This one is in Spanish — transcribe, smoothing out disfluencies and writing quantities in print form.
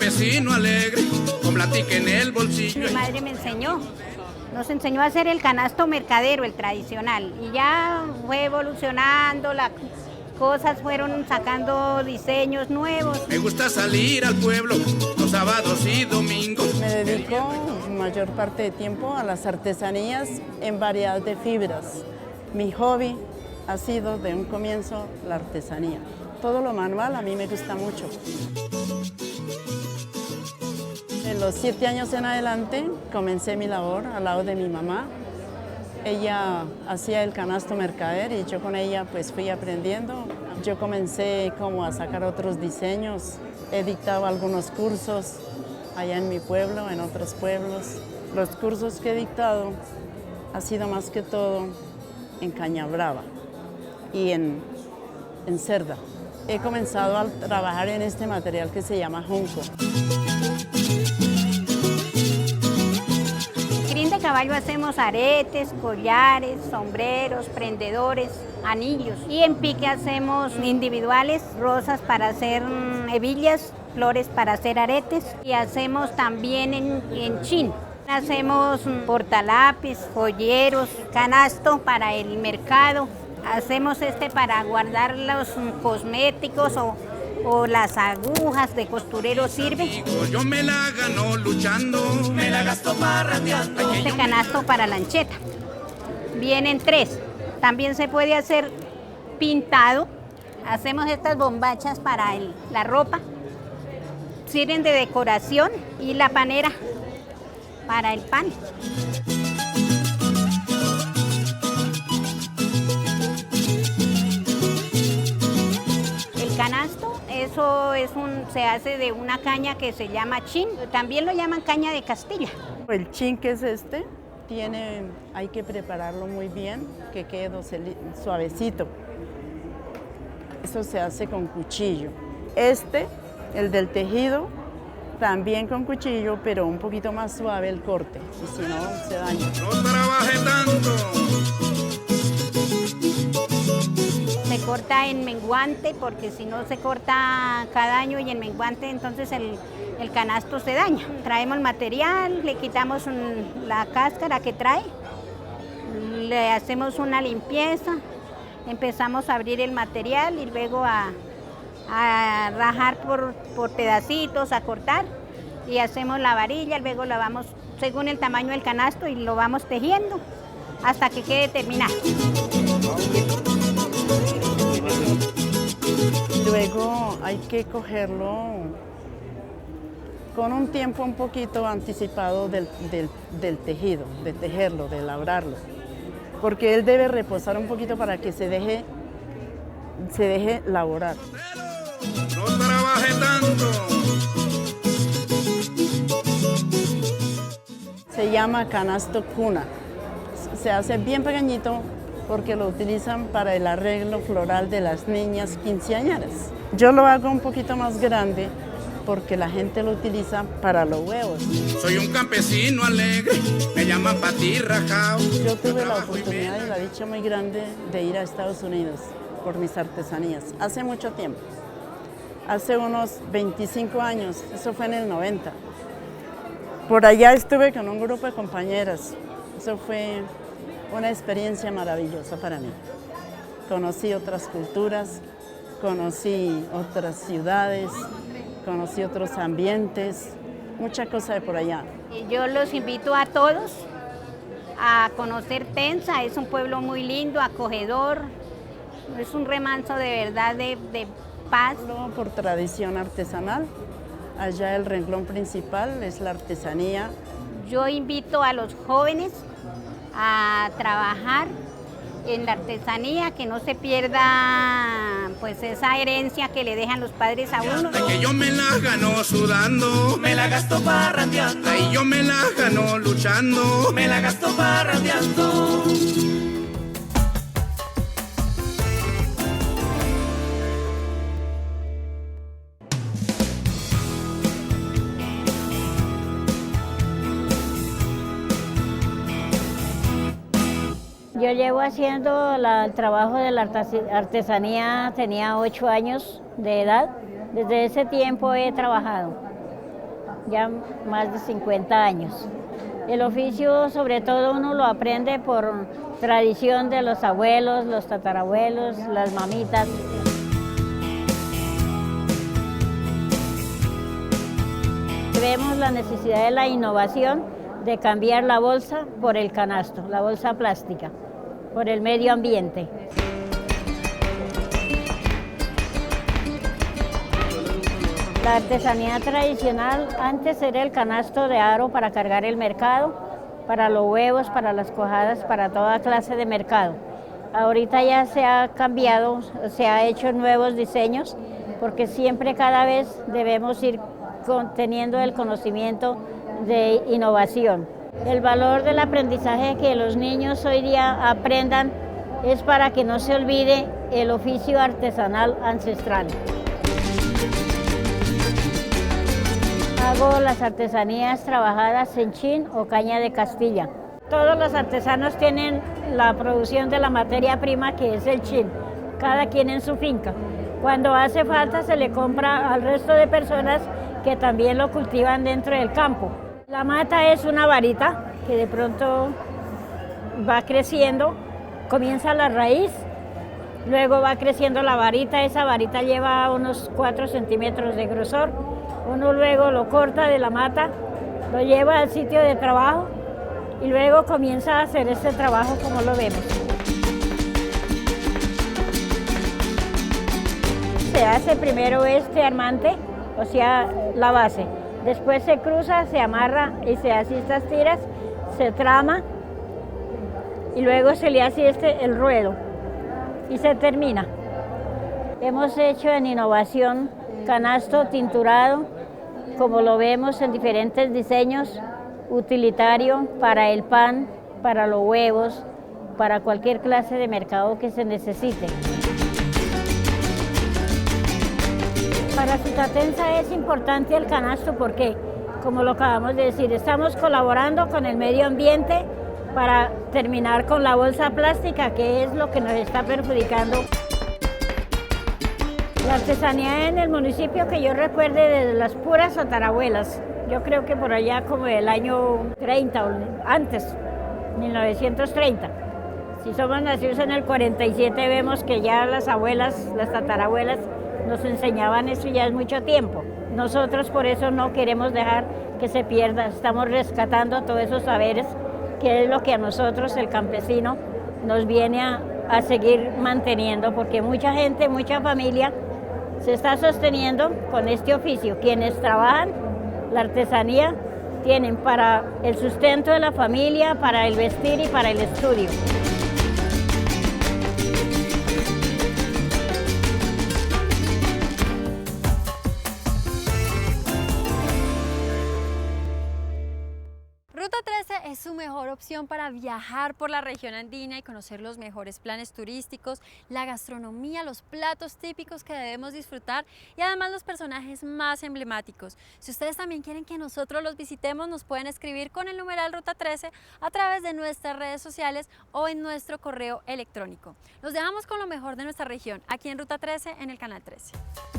campesino alegre, con platica en el bolsillo. Mi madre nos enseñó a hacer el canasto mercadero, el tradicional, y ya fue evolucionando, las cosas fueron sacando diseños nuevos. Me gusta salir al pueblo los sábados y domingos. Me dedico mayor parte de tiempo a las artesanías en variedad de fibras. Mi hobby ha sido de un comienzo la artesanía. Todo lo manual a mí me gusta mucho. En los 7 años en adelante comencé mi labor al lado de mi mamá. Ella hacía el canasto mercader y yo con ella pues fui aprendiendo. Yo comencé como a sacar otros diseños, he dictado algunos cursos allá en mi pueblo, en otros pueblos. Los cursos que he dictado ha sido más que todo en caña brava y en cerda. He comenzado a trabajar en este material que se llama junco. Crin de caballo hacemos aretes, collares, sombreros, prendedores, anillos. Y en pique hacemos individuales, rosas para hacer hebillas, flores para hacer aretes. Y hacemos también en chin. Hacemos portalápiz, joyeros, canasto para el mercado. Hacemos para guardar los cosméticos o las agujas de costurero sirve. Yo me la gano luchando, me la gasto parrandeando. Este canasto para lancheta. Vienen 3. También se puede hacer pintado. Hacemos estas bombachas para la ropa. Sirven de decoración y la panera para el pan. Canasto, eso se hace de una caña que se llama chin, también lo llaman caña de Castilla. El chin, que es hay que prepararlo muy bien, que quede suavecito. Eso se hace con cuchillo. El del tejido, también con cuchillo, pero un poquito más suave el corte, y si no se daña. No trabaje tanto. Se corta en menguante porque si no se corta cada año y en menguante entonces el canasto se daña. Traemos el material, le quitamos la cáscara que trae, le hacemos una limpieza, empezamos a abrir el material y luego a rajar por pedacitos, a cortar y hacemos la varilla, luego la vamos según el tamaño del canasto y lo vamos tejiendo hasta que quede terminado. Luego hay que cogerlo con un tiempo un poquito anticipado del tejido, de tejerlo, de labrarlo, porque él debe reposar un poquito para que se deje laborar. No trabaje tanto. Se llama canasto cuna. Se hace bien pequeñito porque lo utilizan para el arreglo floral de las niñas quinceañeras. Yo lo hago un poquito más grande porque la gente lo utiliza para los huevos. Soy un campesino alegre, me llaman Pati Rajao. Yo tuve la oportunidad y la dicha muy grande de ir a Estados Unidos por mis artesanías hace mucho tiempo. Hace unos 25 años, eso fue en el 90. Por allá estuve con un grupo de compañeras. Eso fue una experiencia maravillosa para mí. Conocí otras culturas, conocí otras ciudades, conocí otros ambientes, mucha cosa de por allá. Yo los invito a todos a conocer Tensa, es un pueblo muy lindo, acogedor, es un remanso de verdad de paz. Por tradición artesanal, allá el renglón principal es la artesanía. Yo invito a los jóvenes a trabajar en la artesanía, que no se pierda pues esa herencia que le dejan los padres a uno. Que yo me la gano sudando, me la gasto parrandeando. Ay, yo me la gano luchando, me la gasto parrandeando. Yo llevo haciendo el trabajo de la artesanía, tenía 8 años de edad. Desde ese tiempo he trabajado ya más de 50 años. El oficio, sobre todo, uno lo aprende por tradición de los abuelos, los tatarabuelos, las mamitas. Vemos la necesidad de la innovación, de cambiar la bolsa por el canasto, la bolsa plástica, por el medio ambiente. La artesanía tradicional antes era el canasto de aro para cargar el mercado, para los huevos, para las cuajadas, para toda clase de mercado. Ahorita ya se ha cambiado, se ha hecho nuevos diseños, porque siempre cada vez debemos ir teniendo el conocimiento de innovación. El valor del aprendizaje que los niños hoy día aprendan es para que no se olvide el oficio artesanal ancestral. Hago las artesanías trabajadas en chin o caña de Castilla. Todos los artesanos tienen la producción de la materia prima que es el chin, cada quien en su finca. Cuando hace falta se le compra al resto de personas que también lo cultivan dentro del campo. La mata es una varita que de pronto va creciendo, comienza la raíz, luego va creciendo la varita, esa varita lleva unos 4 centímetros de grosor, uno luego lo corta de la mata, lo lleva al sitio de trabajo y luego comienza a hacer este trabajo como lo vemos. Se hace primero este armante, o sea, la base. Después se cruza, se amarra y se hace estas tiras, se trama y luego se le hace el ruedo y se termina. Hemos hecho en innovación canasto tinturado, como lo vemos en diferentes diseños, utilitario para el pan, para los huevos, para cualquier clase de mercado que se necesite. Para Sutatensa es importante el canasto porque, como lo acabamos de decir, estamos colaborando con el medio ambiente para terminar con la bolsa plástica, que es lo que nos está perjudicando. La artesanía en el municipio que yo recuerde desde las puras tatarabuelas, yo creo que por allá como del año 30 o antes, 1930. Si somos nacidos en el 47 vemos que ya las abuelas, las tatarabuelas, nos enseñaban eso ya es mucho tiempo. Nosotros por eso no queremos dejar que se pierda, estamos rescatando todos esos saberes, que es lo que a nosotros, el campesino, nos viene a seguir manteniendo, porque mucha gente, mucha familia se está sosteniendo con este oficio. Quienes trabajan la artesanía tienen para el sustento de la familia, para el vestir y para el estudio. Ruta 13 es su mejor opción para viajar por la región andina y conocer los mejores planes turísticos, la gastronomía, los platos típicos que debemos disfrutar y además los personajes más emblemáticos. Si ustedes también quieren que nosotros los visitemos, nos pueden escribir con el numeral Ruta 13 a través de nuestras redes sociales o en nuestro correo electrónico. Los dejamos con lo mejor de nuestra región, aquí en Ruta 13, en el Canal 13.